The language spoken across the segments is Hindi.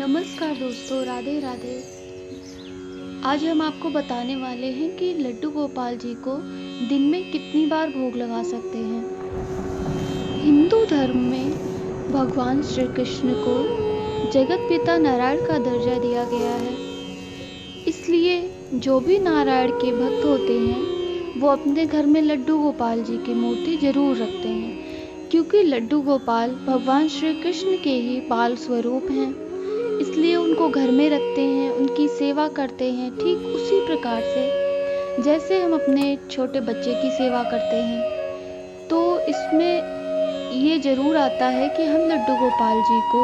नमस्कार दोस्तों, राधे राधे। आज हम आपको बताने वाले हैं कि लड्डू गोपाल जी को दिन में कितनी बार भोग लगा सकते हैं। हिंदू धर्म में भगवान श्री कृष्ण को जगत पिता नारायण का दर्जा दिया गया है। इसलिए जो भी नारायण के भक्त होते हैं वो अपने घर में लड्डू गोपाल जी की मूर्ति जरूर रखते हैं, क्योंकि लड्डू गोपाल भगवान श्री कृष्ण के ही बाल स्वरूप हैं। इसलिए उनको घर में रखते हैं, उनकी सेवा करते हैं, ठीक उसी प्रकार से जैसे हम अपने छोटे बच्चे की सेवा करते हैं। तो इसमें ये ज़रूर आता है कि हम लड्डू गोपाल जी को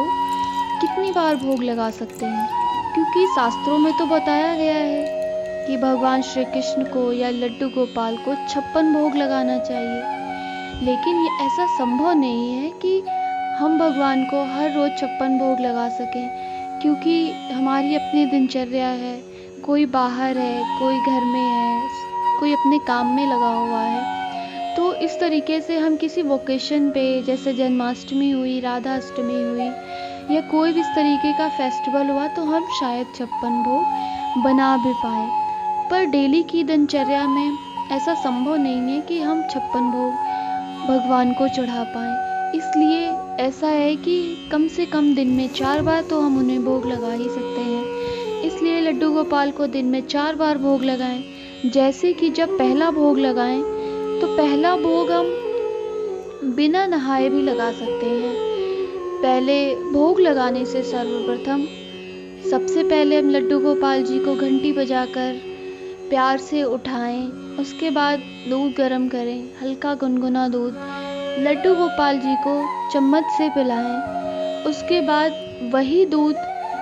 कितनी बार भोग लगा सकते हैं, क्योंकि शास्त्रों में तो बताया गया है कि भगवान श्री कृष्ण को या लड्डू गोपाल को 56 भोग लगाना चाहिए। लेकिन ये ऐसा संभव नहीं है कि हम भगवान को हर रोज़ 56 भोग लगा सकें, क्योंकि हमारी अपनी दिनचर्या है। कोई बाहर है, कोई घर में है, कोई अपने काम में लगा हुआ है। तो इस तरीके से हम किसी वोकेशन पे, जैसे जन्माष्टमी हुई, राधा अष्टमी हुई, या कोई भी इस तरीके का फेस्टिवल हुआ, तो हम शायद 56 भोग बना भी पाए। पर डेली की दिनचर्या में ऐसा संभव नहीं है कि हम 56 भोग भगवान को चढ़ा पाएँ। इसलिए ऐसा है कि कम से कम दिन में 4 बार तो हम उन्हें भोग लगा ही सकते हैं। इसलिए लड्डू गोपाल को दिन में 4 बार भोग लगाएं। जैसे कि जब पहला भोग लगाएं तो पहला भोग हम बिना नहाए भी लगा सकते हैं। पहले भोग लगाने से सर्वप्रथम सबसे पहले हम लड्डू गोपाल जी को घंटी बजाकर प्यार से उठाएं। उसके बाद दूध गर्म करें, हल्का गुनगुना दूध लड्डू गोपाल जी को चम्मच से पिलाएं। उसके बाद वही दूध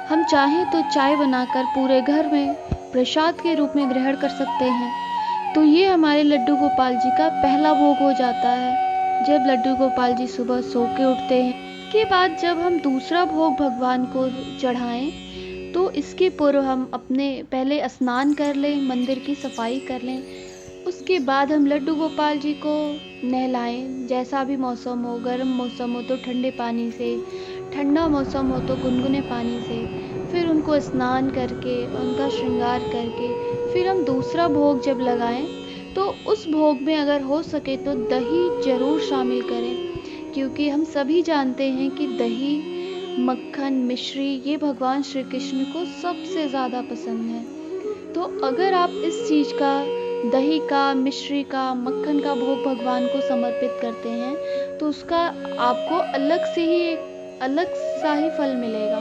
हम चाहें तो चाय बनाकर पूरे घर में प्रसाद के रूप में ग्रहण कर सकते हैं। तो ये हमारे लड्डू गोपाल जी का पहला भोग हो जाता है, जब लड्डू गोपाल जी सुबह सो के उठते हैं। के बाद जब हम दूसरा भोग भगवान को चढ़ाएं तो इसके पूर्व हम अपने पहले स्नान कर लें, मंदिर की सफाई कर लें। उसके बाद हम लड्डू गोपाल जी को नहलाएं। जैसा भी मौसम हो, गर्म मौसम हो तो ठंडे पानी से, ठंडा मौसम हो तो गुनगुने पानी से, फिर उनको स्नान करके, उनका श्रृंगार करके, फिर हम दूसरा भोग जब लगाएं तो उस भोग में अगर हो सके तो दही जरूर शामिल करें, क्योंकि हम सभी जानते हैं कि दही, मक्खन, मिश्री ये भगवान श्री कृष्ण को सबसे ज़्यादा पसंद है। तो अगर आप इस चीज़ का, दही का, मिश्री का, मक्खन का भोग भगवान को समर्पित करते हैं तो उसका आपको अलग से ही एक अलग सा ही फल मिलेगा,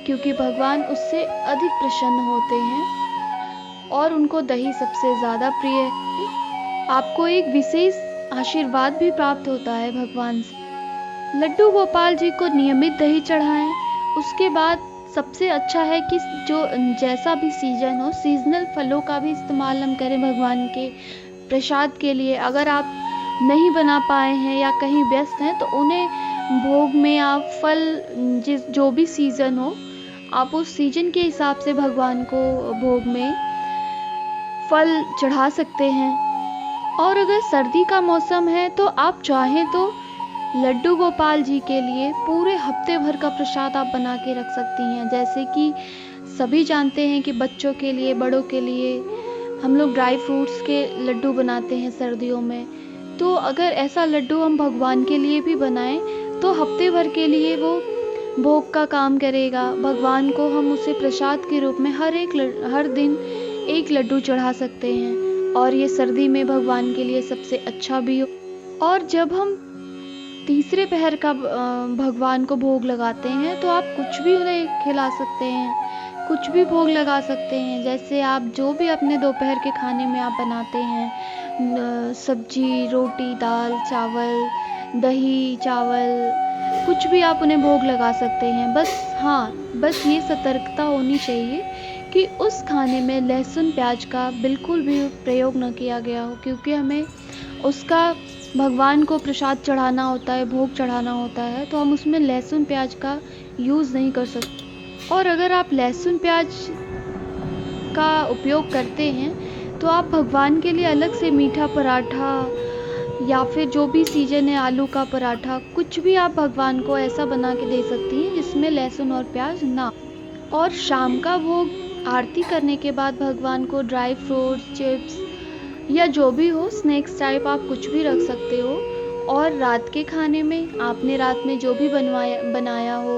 क्योंकि भगवान उससे अधिक प्रसन्न होते हैं और उनको दही सबसे ज़्यादा प्रिय है। आपको एक विशेष आशीर्वाद भी प्राप्त होता है भगवान से। लड्डू गोपाल जी को नियमित दही चढ़ाएं। उसके बाद सबसे अच्छा है कि जो जैसा भी सीजन हो, सीजनल फलों का भी इस्तेमाल हम करें भगवान के प्रसाद के लिए। अगर आप नहीं बना पाए हैं या कहीं व्यस्त हैं तो उन्हें भोग में आप फल, जो भी सीज़न हो, आप उस सीजन के हिसाब से भगवान को भोग में फल चढ़ा सकते हैं। और अगर सर्दी का मौसम है तो आप चाहें तो लड्डू गोपाल जी के लिए पूरे हफ्ते भर का प्रसाद आप बना के रख सकती हैं। जैसे कि सभी जानते हैं कि बच्चों के लिए, बड़ों के लिए हम लोग ड्राई फ्रूट्स के लड्डू बनाते हैं सर्दियों में। तो अगर ऐसा लड्डू हम भगवान के लिए भी बनाएं तो हफ्ते भर के लिए वो भोग का काम करेगा। भगवान को हम उसे प्रसाद के रूप में हर दिन एक लड्डू चढ़ा सकते हैं, और ये सर्दी में भगवान के लिए सबसे अच्छा भी हो। और जब हम तीसरे पहर का भगवान को भोग लगाते हैं तो आप कुछ भी उन्हें खिला सकते हैं, कुछ भी भोग लगा सकते हैं। जैसे आप जो भी अपने दोपहर के खाने में आप बनाते हैं, सब्जी, रोटी, दाल, चावल, दही, चावल, कुछ भी आप उन्हें भोग लगा सकते हैं। बस ये सतर्कता होनी चाहिए कि उस खाने में लहसुन प्याज का बिल्कुल भी प्रयोग न किया गया हो, क्योंकि हमें उसका भगवान को प्रसाद चढ़ाना होता है, भोग चढ़ाना होता है, तो हम उसमें लहसुन प्याज का यूज़ नहीं कर सकते। और अगर आप लहसुन प्याज का उपयोग करते हैं तो आप भगवान के लिए अलग से मीठा पराठा, या फिर जो भी सीजन है आलू का पराठा, कुछ भी आप भगवान को ऐसा बना के दे सकती हैं जिसमें लहसुन और प्याज ना। और शाम का भोग आरती करने के बाद भगवान को ड्राई फ्रूट्स, चिप्स या जो भी हो स्नैक्स टाइप आप कुछ भी रख सकते हो। और रात के खाने में आपने रात में जो भी बनाया हो,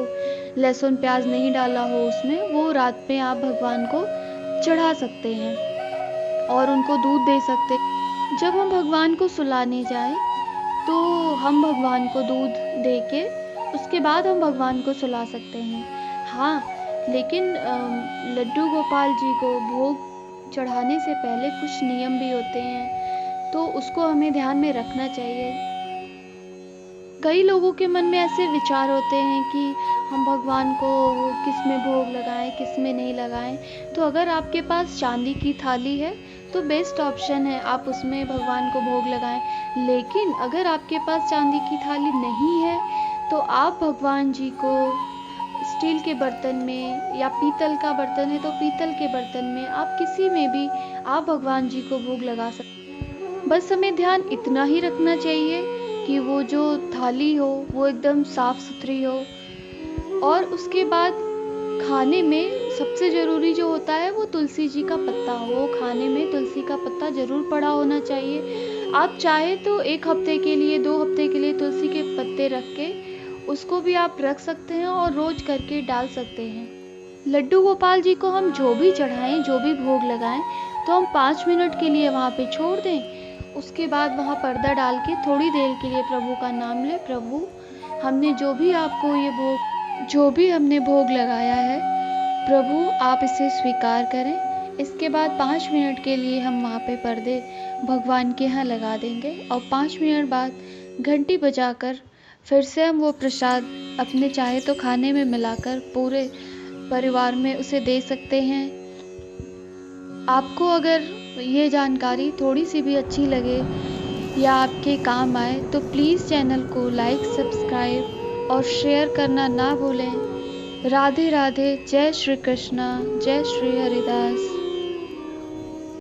लहसुन प्याज नहीं डाला हो उसमें, वो रात में आप भगवान को चढ़ा सकते हैं और उनको दूध दे सकते हैं। जब हम भगवान को सुलाने जाएं तो हम भगवान को दूध दे के उसके बाद हम भगवान को सुला सकते हैं। हाँ, लेकिन लड्डू गोपाल जी को भोग चढ़ाने से पहले कुछ नियम भी होते हैं, तो उसको हमें ध्यान में रखना चाहिए। कई लोगों के मन में ऐसे विचार होते हैं कि हम भगवान को किस में भोग लगाएं, किस में नहीं लगाएं। तो अगर आपके पास चांदी की थाली है तो बेस्ट ऑप्शन है, आप उसमें भगवान को भोग लगाएं। लेकिन अगर आपके पास चांदी की थाली नहीं है तो आप भगवान जी को स्टील के बर्तन में, या पीतल का बर्तन है तो पीतल के बर्तन में, आप किसी में भी आप भगवान जी को भोग लगा सकते। बस हमें ध्यान इतना ही रखना चाहिए कि वो जो थाली हो वो एकदम साफ सुथरी हो। और उसके बाद खाने में सबसे ज़रूरी जो होता है वो तुलसी जी का पत्ता हो। वो खाने में तुलसी का पत्ता ज़रूर पड़ा होना चाहिए। आप चाहे तो 1 हफ्ते के लिए, 2 हफ्ते के लिए तुलसी के पत्ते रख के उसको भी आप रख सकते हैं और रोज करके डाल सकते हैं। लड्डू गोपाल जी को हम जो भी चढ़ाएं, जो भी भोग लगाएं, तो हम 5 मिनट के लिए वहाँ पे छोड़ दें। उसके बाद वहाँ पर्दा डाल के थोड़ी देर के लिए प्रभु का नाम लें। प्रभु, हमने जो भी हमने भोग लगाया है, प्रभु आप इसे स्वीकार करें। इसके बाद 5 मिनट के लिए हम वहाँ पे पर्दे भगवान के यहाँ लगा देंगे और 5 मिनट बाद घंटी बजाकर फिर से हम वो प्रसाद अपने चाहे तो खाने में मिलाकर पूरे परिवार में उसे दे सकते हैं। आपको अगर ये जानकारी थोड़ी सी भी अच्छी लगे या आपके काम आए तो प्लीज़ चैनल को लाइक, सब्सक्राइब और शेयर करना ना भूलें। राधे राधे। जय श्री कृष्णा, जय श्री हरिदास।